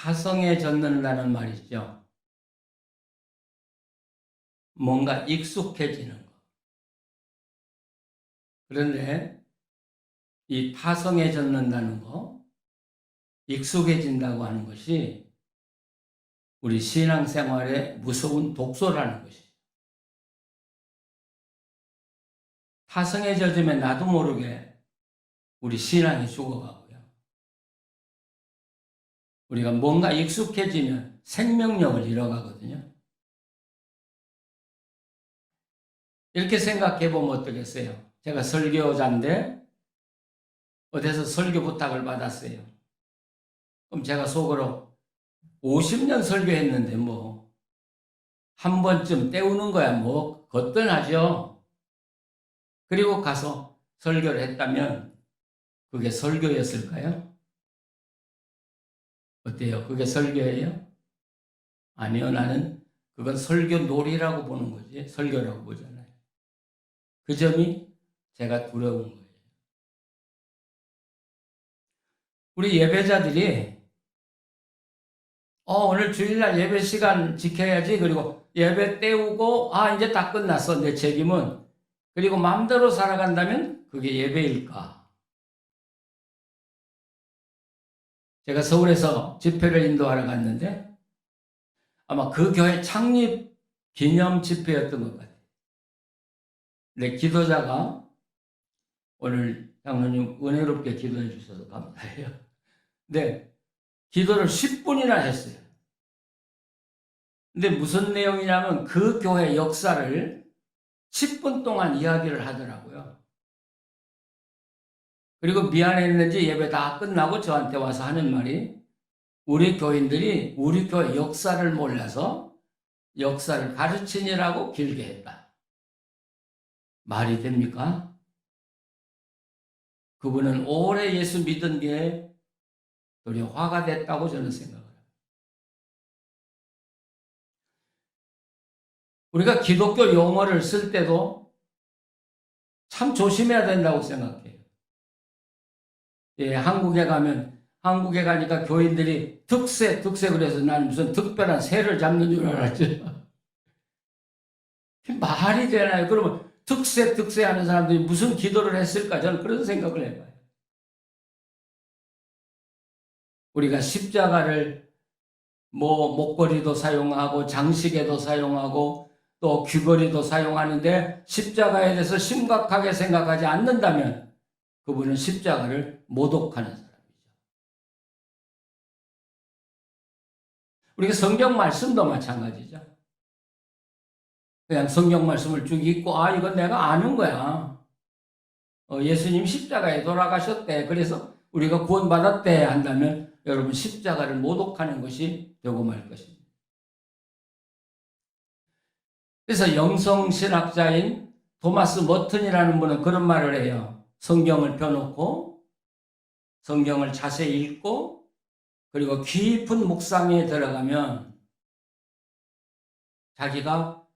타성해졌는다는 말이죠. 뭔가 익숙해지는 것. 그런데 이 타성해졌는다는 거, 익숙해진다고 하는 것이 우리 신앙생활의 무서운 독소라는 것이죠. 타성해져지면 나도 모르게 우리 신앙이 죽어가고요. 우리가 뭔가 익숙해지면 생명력을 잃어가거든요. 이렇게 생각해 보면 어떻겠어요? 제가 설교자인데 어디서 설교 부탁을 받았어요. 그럼 제가 속으로 50년 설교했는데 뭐 한 번쯤 때우는 거야 뭐 거뜬하죠. 그리고 가서 설교를 했다면 그게 설교였을까요? 어때요? 그게 설교예요? 아니요, 나는 그건 설교놀이라고 보는 거지 설교라고 보잖아요. 그 점이 제가 두려운 거예요. 우리 예배자들이 오늘 주일날 예배 시간 지켜야지. 그리고 예배 때우고 이제 다 끝났어. 내 책임은. 그리고 마음대로 살아간다면 그게 예배일까? 제가 서울에서 집회를 인도하러 갔는데 아마 그 교회 창립 기념 집회였던 것 같아요. 내 기도자가 오늘 장로님 은혜롭게 기도해 주셔서 감사해요. 네, 기도를 10분이나 했어요. 근데 무슨 내용이냐면 그 교회 역사를 10분 동안 이야기를 하더라고요. 그리고 미안했는지 예배 다 끝나고 저한테 와서 하는 말이 우리 교인들이 우리 교회 역사를 몰라서 역사를 가르치느라고 길게 했다. 말이 됩니까? 그분은 오래 예수 믿은 게 도리어 화가 됐다고 저는 생각을 합니다. 우리가 기독교 용어를 쓸 때도 참 조심해야 된다고 생각해요. 예, 한국에 가니까 교인들이 득세 그래서 나는 무슨 특별한 새를 잡는 줄 알았죠. 말이 되나요? 그러면 득세 하는 사람들이 무슨 기도를 했을까? 저는 그런 생각을 해봐요. 우리가 십자가를 목걸이도 사용하고 장식에도 사용하고 또 귀걸이도 사용하는데 십자가에 대해서 심각하게 생각하지 않는다면 그분은 십자가를 모독하는 사람이죠. 우리가 성경 말씀도 마찬가지죠. 그냥 성경 말씀을 쭉 읽고 이건 내가 아는 거야. 예수님 십자가에 돌아가셨대. 그래서 우리가 구원받았대 한다면 여러분 십자가를 모독하는 것이 되고 말 것입니다. 그래서 영성신학자인 토마스 머튼이라는 분은 그런 말을 해요. 성경을 펴놓고 성경을 자세히 읽고 그리고 깊은 묵상에 들어가면 자기가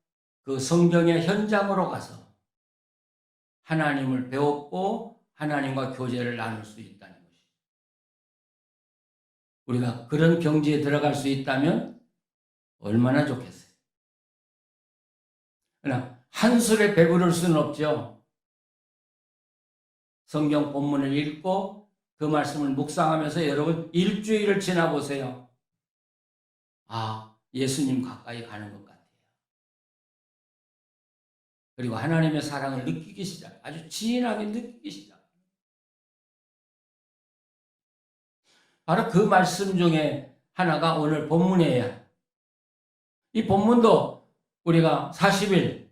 그 성경의 현장으로 가서 하나님을 배웠고 하나님과 교제를 나눌 수 있다는 것입니다. 우리가 그런 경지에 들어갈 수 있다면 얼마나 좋겠어요. 그러나 한술에 배부를 수는 없죠. 성경 본문을 읽고 그 말씀을 묵상하면서 여러분 일주일을 지나보세요. 예수님 가까이 가는 것 같아요. 그리고 하나님의 사랑을 느끼기 시작, 아주 진하게 느끼기 시작. 바로 그 말씀 중에 하나가 오늘 본문이에요. 이 본문도 우리가 40일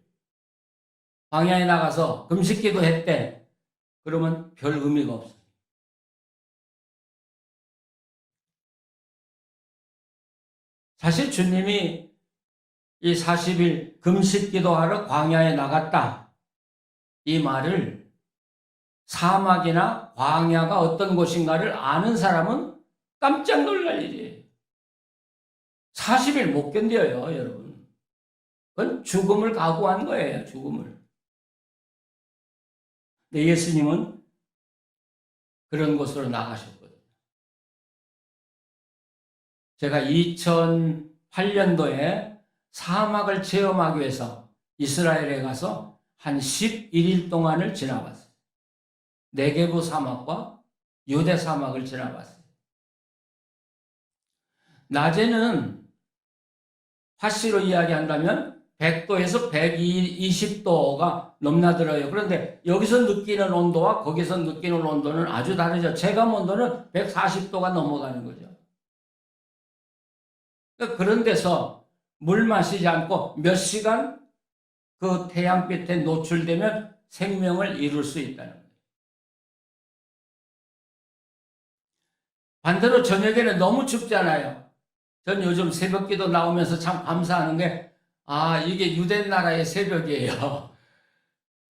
광야에 나가서 금식기도 했대. 그러면 별 의미가 없어요. 사실 주님이 이 40일 금식기도 하러 광야에 나갔다. 이 말을 사막이나 광야가 어떤 곳인가를 아는 사람은 깜짝 놀랄 일이에요. 40일 못 견뎌요, 여러분. 그건 죽음을 각오한 거예요, 죽음을. 근데 예수님은 그런 곳으로 나가셨거든요. 제가 2008년도에 사막을 체험하기 위해서 이스라엘에 가서 한 11일 동안을 지나봤어요. 네게부 사막과 유대 사막을 지나봤어요. 낮에는 화씨로 이야기한다면 100도에서 120도가 넘나들어요. 그런데 여기서 느끼는 온도와 거기서 느끼는 온도는 아주 다르죠. 체감 온도는 140도가 넘어가는 거죠. 그런 데서 물 마시지 않고 몇 시간 그 태양빛에 노출되면 생명을 이룰 수 있다는 거예요. 반대로 저녁에는 너무 춥잖아요. 전 요즘 새벽기도 나오면서 참 감사하는 게, 이게 유대 나라의 새벽이에요.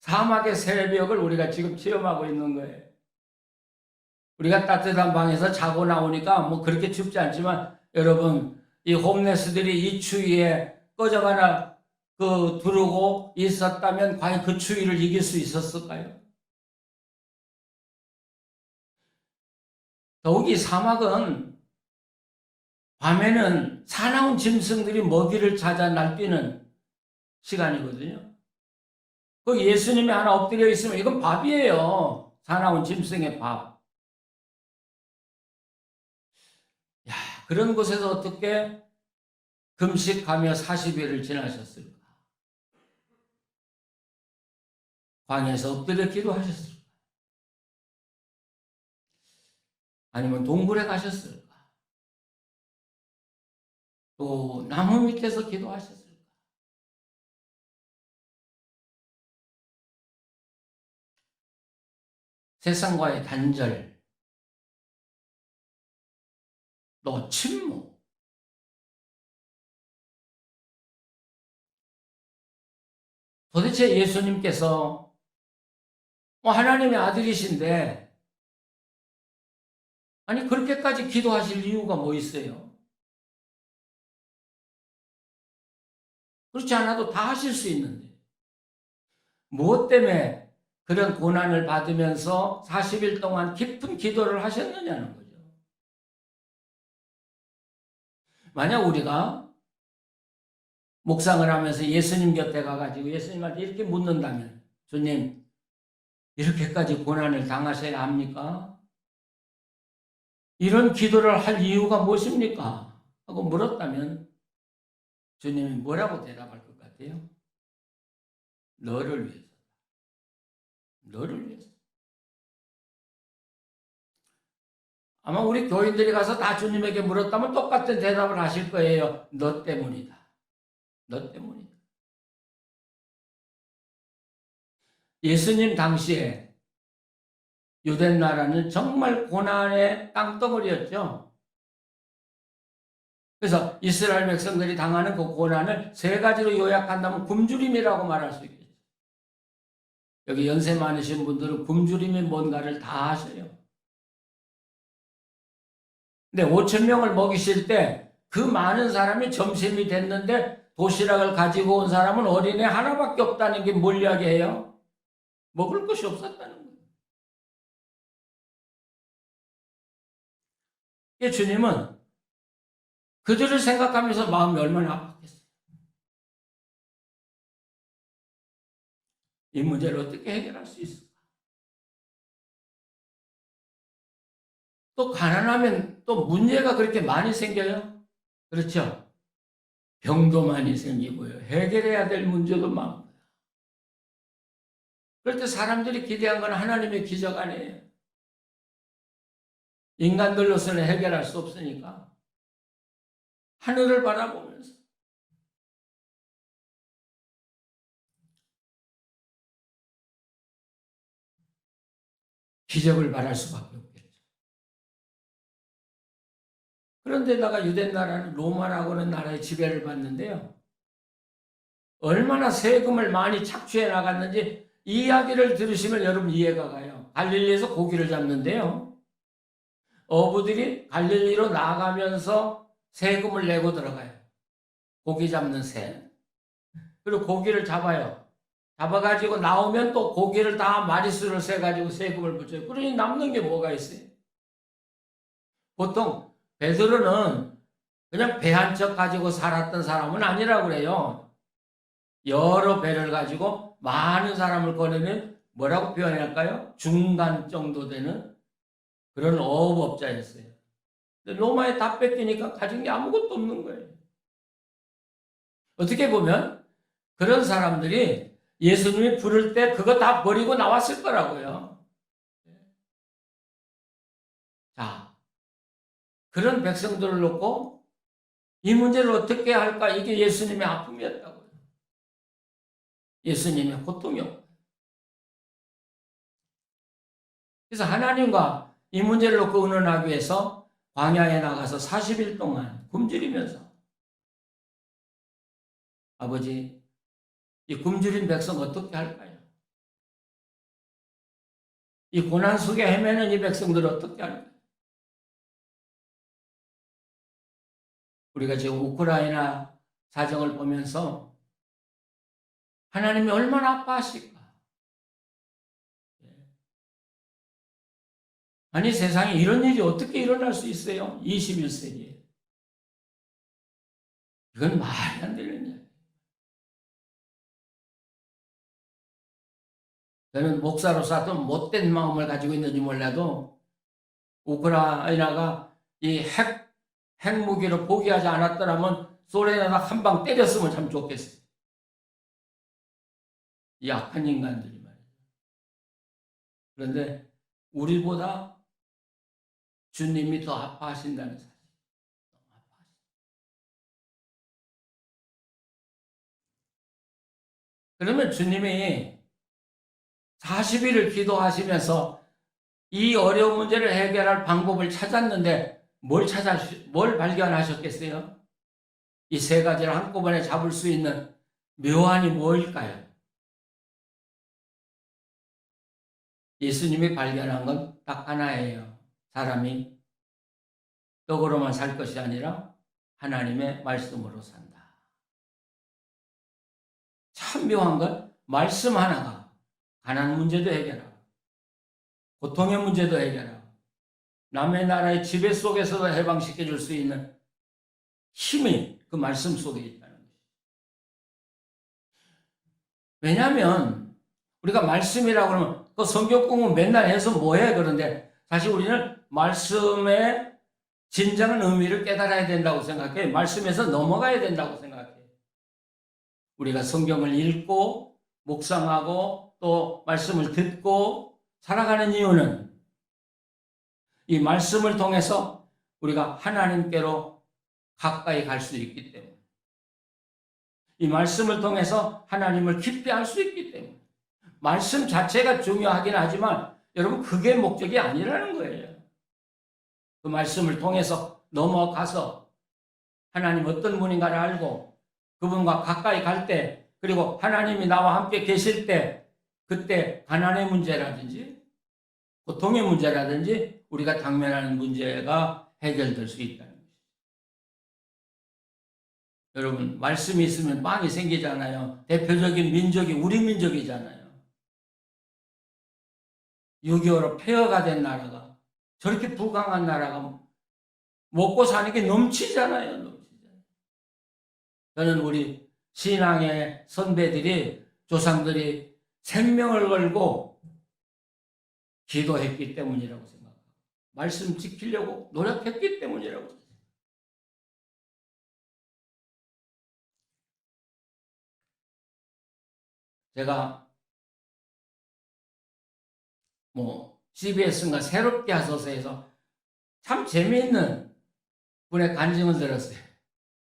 사막의 새벽을 우리가 지금 체험하고 있는 거예요. 우리가 따뜻한 방에서 자고 나오니까 뭐 그렇게 춥지 않지만, 여러분, 이 홈레스들이 이 추위에 꺼져가나 두르고 있었다면 과연 그 추위를 이길 수 있었을까요? 더욱이 사막은 밤에는 사나운 짐승들이 먹이를 찾아 날뛰는 시간이거든요. 거기 예수님이 하나 엎드려 있으면 이건 밥이에요. 사나운 짐승의 밥. 야, 그런 곳에서 어떻게 금식하며 40일을 지나셨을까? 광야에서 엎드려 기도하셨을까? 아니면 동굴에 가셨을까? 또 나무 밑에서 기도하셨을까? 세상과의 단절, 또 침묵. 도대체 예수님께서 하나님의 아들이신데 아니 그렇게까지 기도하실 이유가 뭐 있어요? 그렇지 않아도 다 하실 수 있는데 무엇 때문에 그런 고난을 받으면서 40일 동안 깊은 기도를 하셨느냐는 거죠. 만약 우리가 묵상을 하면서 예수님 곁에 가가지고 예수님한테 이렇게 묻는다면, 주님, 이렇게까지 고난을 당하셔야 합니까? 이런 기도를 할 이유가 무엇입니까? 하고 물었다면 주님이 뭐라고 대답할 것 같아요? 너를 위해서. 너를 위해서. 아마 우리 교인들이 가서 다 주님에게 물었다면 똑같은 대답을 하실 거예요. 너 때문이다. 너 때문이다. 예수님 당시에 유대 나라는 정말 고난의 땅덩어리였죠. 그래서 이스라엘 백성들이 당하는 그 고난을 세 가지로 요약한다면 굶주림이라고 말할 수 있겠죠. 여기 연세 많으신 분들은 굶주림이 뭔가를 다 아셔요. 근데 5천 명을 먹이실 때 그 많은 사람이 점심이 됐는데 도시락을 가지고 온 사람은 어린애 하나밖에 없다는 게 뭘 이야기해요? 먹을 것이 없었다는 거예요. 주님은 그들을 생각하면서 마음이 얼마나 아팠겠어요. 이 문제를 어떻게 해결할 수 있을까? 또 가난하면 또 문제가 그렇게 많이 생겨요? 그렇죠? 병도 많이 생기고요. 해결해야 될 문제도 많고요. 그럴 때 사람들이 기대한 건 하나님의 기적 아니에요. 인간들로서는 해결할 수 없으니까 하늘을 바라보면서 기적을 바랄 수밖에 없겠죠. 그런데다가 유대 나라는 로마라고 하는 나라의 지배를 받는데요. 얼마나 세금을 많이 착취해 나갔는지 이 이야기를 들으시면 여러분 이해가 가요. 갈릴리에서 고기를 잡는데요. 어부들이 갈릴리로 나가면서 세금을 내고 들어가요. 고기 잡는 새. 그리고 고기를 잡아요. 잡아가지고 나오면 또 고기를 다 마리수를 세가지고 세금을 붙여요. 그러니 남는 게 뭐가 있어요? 보통 베드로는 그냥 배 한 척 가지고 살았던 사람은 아니라고 그래요. 여러 배를 가지고 많은 사람을 거느는 뭐라고 표현할까요? 중간 정도 되는 그런 어업업자였어요. 로마에 다 뺏기니까 가진 게 아무것도 없는 거예요. 어떻게 보면 그런 사람들이 예수님이 부를 때 그거 다 버리고 나왔을 거라고요. 자, 그런 백성들을 놓고 이 문제를 어떻게 할까? 이게 예수님의 아픔이었다고요. 예수님의 고통이었고. 그래서 하나님과 이 문제를 놓고 의논하기 위해서 광야에 나가서 40일 동안 굶주리면서 아버지, 이 굶주린 백성 어떻게 할까요? 이 고난 속에 헤매는 이 백성들 어떻게 할까요? 우리가 지금 우크라이나 사정을 보면서 하나님이 얼마나 아파하실까? 아니 세상에 이런 일이 어떻게 일어날 수 있어요? 21세기에. 이건 말이 안 되는 일이에요. 저는 목사로서 어떤 못된 마음을 가지고 있는지 몰라도 우크라이나가 이 핵무기를 포기하지 않았더라면 소련에다 한 방 때렸으면 참 좋겠어요. 이 악한 인간들이 말이에요. 그런데 우리보다 주님이 더 아파하신다는 사실. 그러면 주님이 40일을 기도하시면서 이 어려운 문제를 해결할 방법을 찾았는데 뭘 발견하셨겠어요? 이 세 가지를 한꺼번에 잡을 수 있는 묘안이 뭘까요? 예수님이 발견한 건 딱 하나예요. 사람이 떡으로만 살 것이 아니라 하나님의 말씀으로 산다. 참 묘한 건 말씀 하나가 가난 문제도 해결하고 고통의 문제도 해결하고 남의 나라의 지배 속에서도 해방시켜 줄 수 있는 힘이 그 말씀 속에 있다는 것이죠. 왜냐하면 우리가 말씀이라고 그러면 그 성경 공부 맨날 해서 뭐해? 그런데 사실 우리는 말씀의 진정한 의미를 깨달아야 된다고 생각해. 말씀에서 넘어가야 된다고 생각해. 우리가 성경을 읽고 묵상하고 또 말씀을 듣고 살아가는 이유는 이 말씀을 통해서 우리가 하나님께로 가까이 갈 수 있기 때문에 이 말씀을 통해서 하나님을 깊이 알 수 있기 때문에 말씀 자체가 중요하긴 하지만 여러분 그게 목적이 아니라는 거예요. 그 말씀을 통해서 넘어가서 하나님 어떤 분인가를 알고 그분과 가까이 갈 때 그리고 하나님이 나와 함께 계실 때 그때 가난의 문제라든지 고통의 문제라든지 우리가 당면하는 문제가 해결될 수 있다는 것이죠. 여러분 말씀이 있으면 빵이 생기잖아요. 대표적인 민족이 우리 민족이잖아요. 6.25로 폐허가 된 나라가 저렇게 부강한 나라가 먹고 사는 게 넘치잖아요. 넘치잖아요. 저는 우리 신앙의 선배들이 조상들이 생명을 걸고 기도했기 때문이라고 생각합니다. 말씀 지키려고 노력했기 때문이라고 생각합니다. 제가 CBS인가 새롭게 하소서에서 참 재미있는 분의 간증을 들었어요.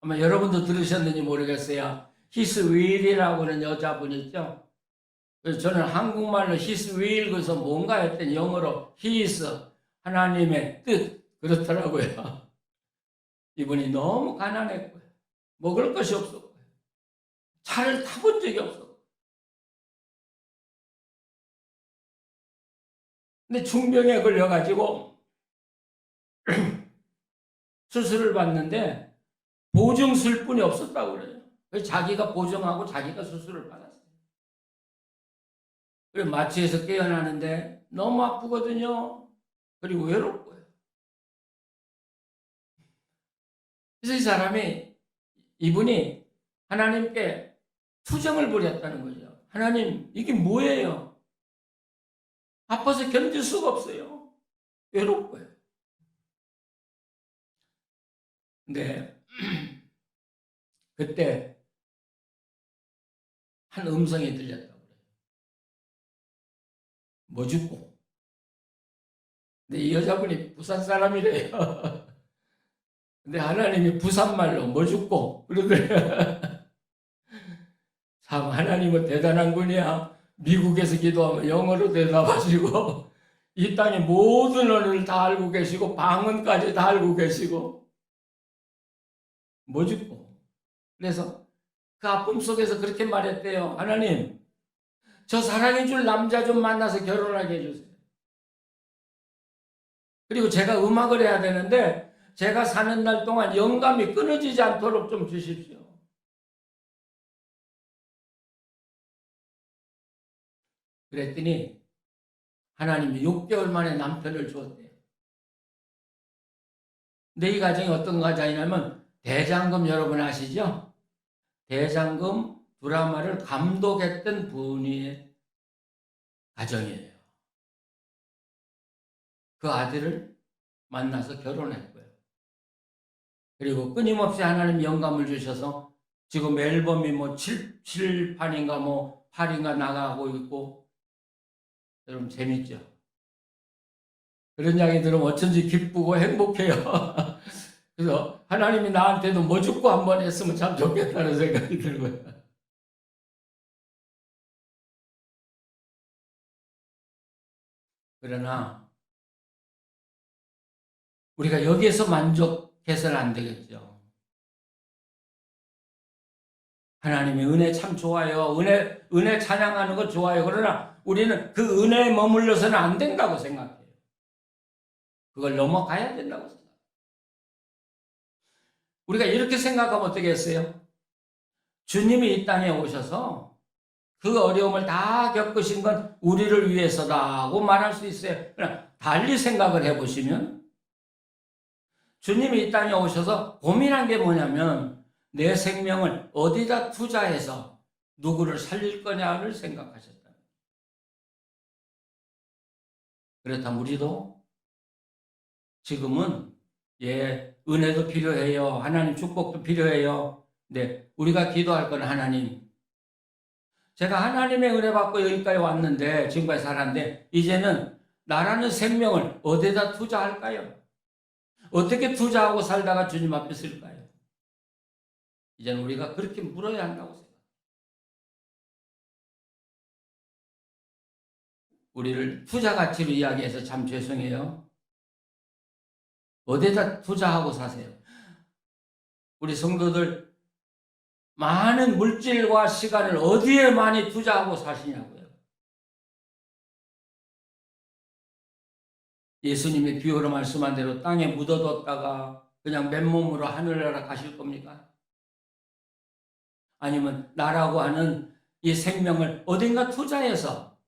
아마 여러분도 들으셨는지 모르겠어요. His will이라고 하는 여자분 있죠? 그래서 저는 한국말로 His will 그래서 뭔가 했더니 영어로 His 하나님의 뜻 그렇더라고요. 이분이 너무 가난했고요. 먹을 것이 없었고요. 차를 타본 적이 없었고. 근데 중병에 걸려가지고 수술을 받는데 보증술뿐이 없었다고 그래요. 그래서 자기가 보증하고 자기가 수술을 받았어요. 그리고 마취해서 깨어나는데 너무 아프거든요. 그리고 외롭고요. 그래서 이 사람이, 이분이 하나님께 투정을 벌였다는 거죠. 하나님, 이게 뭐예요? 아파서 견딜 수가 없어요. 외롭고요. 근데 그때 한 음성이 들렸다고 그래요. 뭐 죽고. 근데 이 여자분이 부산 사람이래요. 근데 하나님이 부산말로 뭐 죽고 그러더래요. 참 하나님은 대단한 분이야. 미국에서 기도하면 영어로 대답하시고 이 땅의 모든 언어를 다 알고 계시고 방언까지 다 알고 계시고 뭐 죽고. 그래서 그 아픔 속에서 그렇게 말했대요. 하나님, 저 사랑해줄 남자 좀 만나서 결혼하게 해주세요. 그리고 제가 음악을 해야 되는데 제가 사는 날 동안 영감이 끊어지지 않도록 좀 주십시오. 그랬더니 하나님이 6개월 만에 남편을 주었대요. 근데 이 가정이 어떤 가정이냐면 대장금 여러분 아시죠? 대장금 드라마를 감독했던 분의 가정이에요. 그 아들을 만나서 결혼했고요. 그리고 끊임없이 하나님 영감을 주셔서 지금 앨범이 뭐 7판인가 뭐 8인가 나가고 있고, 여러분 재밌죠? 그런 이야기 들으면 어쩐지 기쁘고 행복해요. 그래서 하나님이 나한테도 뭐 죽고 한번 했으면 참 좋겠다는 생각이 들고요. 그러나 우리가 여기에서 만족해서는 안 되겠죠. 하나님의 은혜 참 좋아요. 은혜 찬양하는 거 좋아요. 그러나 우리는 그 은혜에 머물러서는 안 된다고 생각해요. 그걸 넘어가야 된다고 생각해요. 우리가 이렇게 생각하면 어떻게 했어요? 주님이 이 땅에 오셔서 그 어려움을 다 겪으신 건 우리를 위해서다고 말할 수 있어요. 그러나 달리 생각을 해보시면 주님이 이 땅에 오셔서 고민한 게 뭐냐면 내 생명을 어디다 투자해서 누구를 살릴 거냐를 생각하셨다. 그렇다면 우리도 지금은 은혜도 필요해요. 하나님 축복도 필요해요. 네, 우리가 기도할 건 하나님. 제가 하나님의 은혜 받고 여기까지 왔는데 지금까지 살았는데 이제는 나라는 생명을 어디다 투자할까요? 어떻게 투자하고 살다가 주님 앞에 쓸까요? 이제는 우리가 그렇게 물어야 한다고 생각해요. 우리를 투자 가치로 이야기해서 참 죄송해요. 어디다 투자하고 사세요? 우리 성도들 많은 물질과 시간을 어디에 많이 투자하고 사시냐고요. 예수님이 비유로 말씀한 대로 땅에 묻어뒀다가 그냥 맨몸으로 하늘나라 가실 겁니까? 아니면 나라고 하는 이 생명을 어딘가 투자해서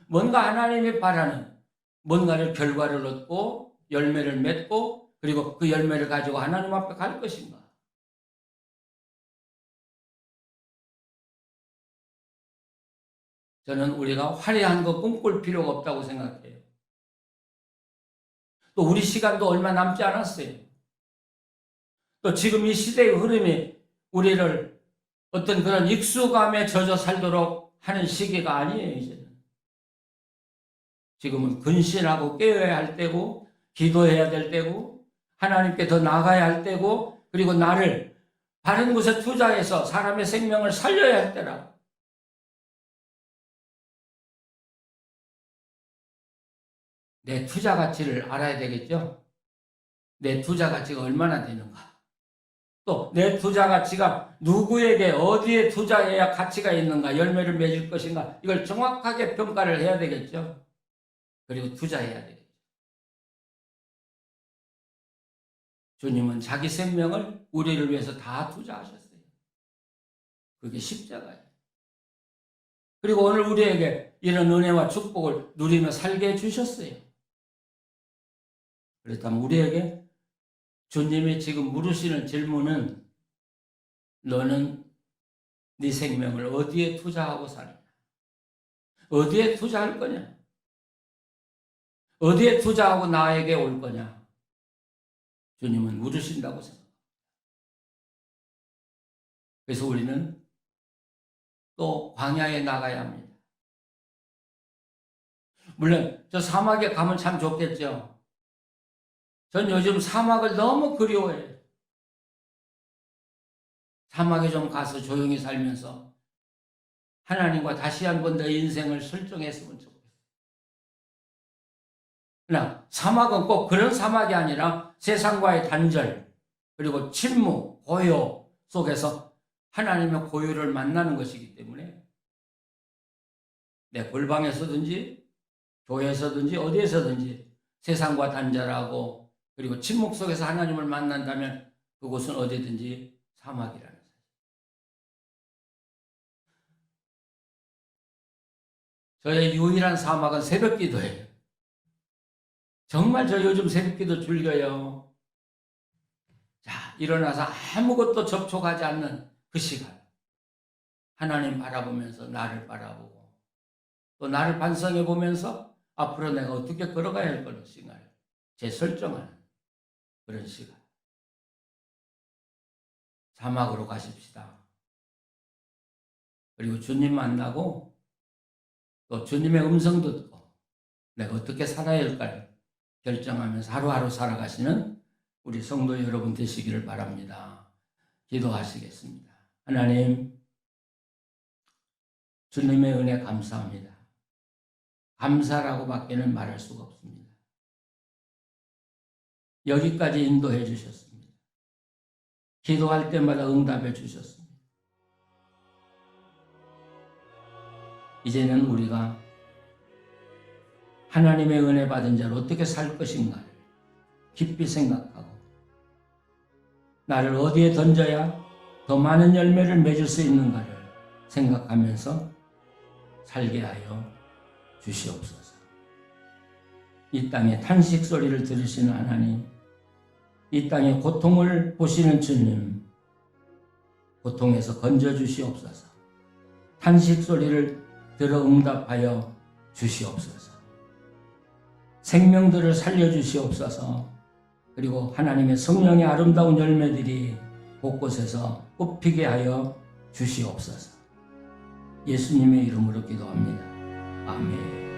뭔가 하나님이 바라는 뭔가를 결과를 얻고 열매를 맺고 그리고 그 열매를 가지고 하나님 앞에 갈 것인가? 저는 우리가 화려한 거 꿈꿀 필요가 없다고 생각해요. 또 우리 시간도 얼마 남지 않았어요. 또 지금 이 시대의 흐름이 우리를 어떤 그런 익숙함에 젖어 살도록 하는 시기가 아니에요, 이제는. 지금은 근신하고 깨어야 할 때고, 기도해야 될 때고, 하나님께 더 나아가야 할 때고, 그리고 나를 바른 곳에 투자해서 사람의 생명을 살려야 할 때라고. 내 투자 가치를 알아야 되겠죠? 내 투자 가치가 얼마나 되는가? 또 내 투자 가치가 누구에게 어디에 투자해야 가치가 있는가, 열매를 맺을 것인가, 이걸 정확하게 평가를 해야 되겠죠? 그리고 투자해야 되겠죠. 주님은 자기 생명을 우리를 위해서 다 투자하셨어요. 그게 십자가예요. 그리고 오늘 우리에게 이런 은혜와 축복을 누리며 살게 해주셨어요. 그렇다면 우리에게 주님이 지금 물으시는 질문은 너는 네 생명을 어디에 투자하고 사느냐? 어디에 투자할 거냐? 어디에 투자하고 나에게 올 거냐? 주님은 물으신다고 생각합니다. 그래서 우리는 또 광야에 나가야 합니다. 물론 저 사막에 가면 참 좋겠죠. 전 요즘 사막을 너무 그리워해요. 사막에 좀 가서 조용히 살면서 하나님과 다시 한번 내 인생을 설정했으면 좋겠어요. 그러나 사막은 꼭 그런 사막이 아니라 세상과의 단절, 그리고 침묵, 고요 속에서 하나님의 고요를 만나는 것이기 때문에 내 골방에서든지 교회에서든지 어디에서든지 세상과 단절하고 그리고 침묵 속에서 하나님을 만난다면 그곳은 어디든지 사막이라는 사실. 저의 유일한 사막은 새벽기도예요. 정말 저 요즘 새벽기도 즐겨요. 자, 일어나서 아무것도 접촉하지 않는 그 시간. 하나님 바라보면서 나를 바라보고 또 나를 반성해 보면서 앞으로 내가 어떻게 걸어가야 할 것인가를 재설정하는 그런 시간. 사막으로 가십시다. 그리고 주님 만나고 또 주님의 음성 듣고 내가 어떻게 살아야 할까를 결정하면서 하루하루 살아가시는 우리 성도 여러분 되시기를 바랍니다. 기도하시겠습니다. 하나님, 주님의 은혜 감사합니다. 감사라고 밖에는 말할 수가 없습니다. 여기까지 인도해 주셨습니다. 기도할 때마다 응답해 주셨습니다. 이제는 우리가 하나님의 은혜 받은 자로 어떻게 살 것인가를 깊이 생각하고 나를 어디에 던져야 더 많은 열매를 맺을 수 있는가를 생각하면서 살게 하여 주시옵소서. 이 땅의 탄식 소리를 들으시는 하나님, 이 땅의 고통을 보시는 주님, 고통에서 건져 주시옵소서. 탄식 소리를 들어 응답하여 주시옵소서. 생명들을 살려 주시옵소서. 그리고 하나님의 성령의 아름다운 열매들이 곳곳에서 꽃피게 하여 주시옵소서. 예수님의 이름으로 기도합니다. 아멘.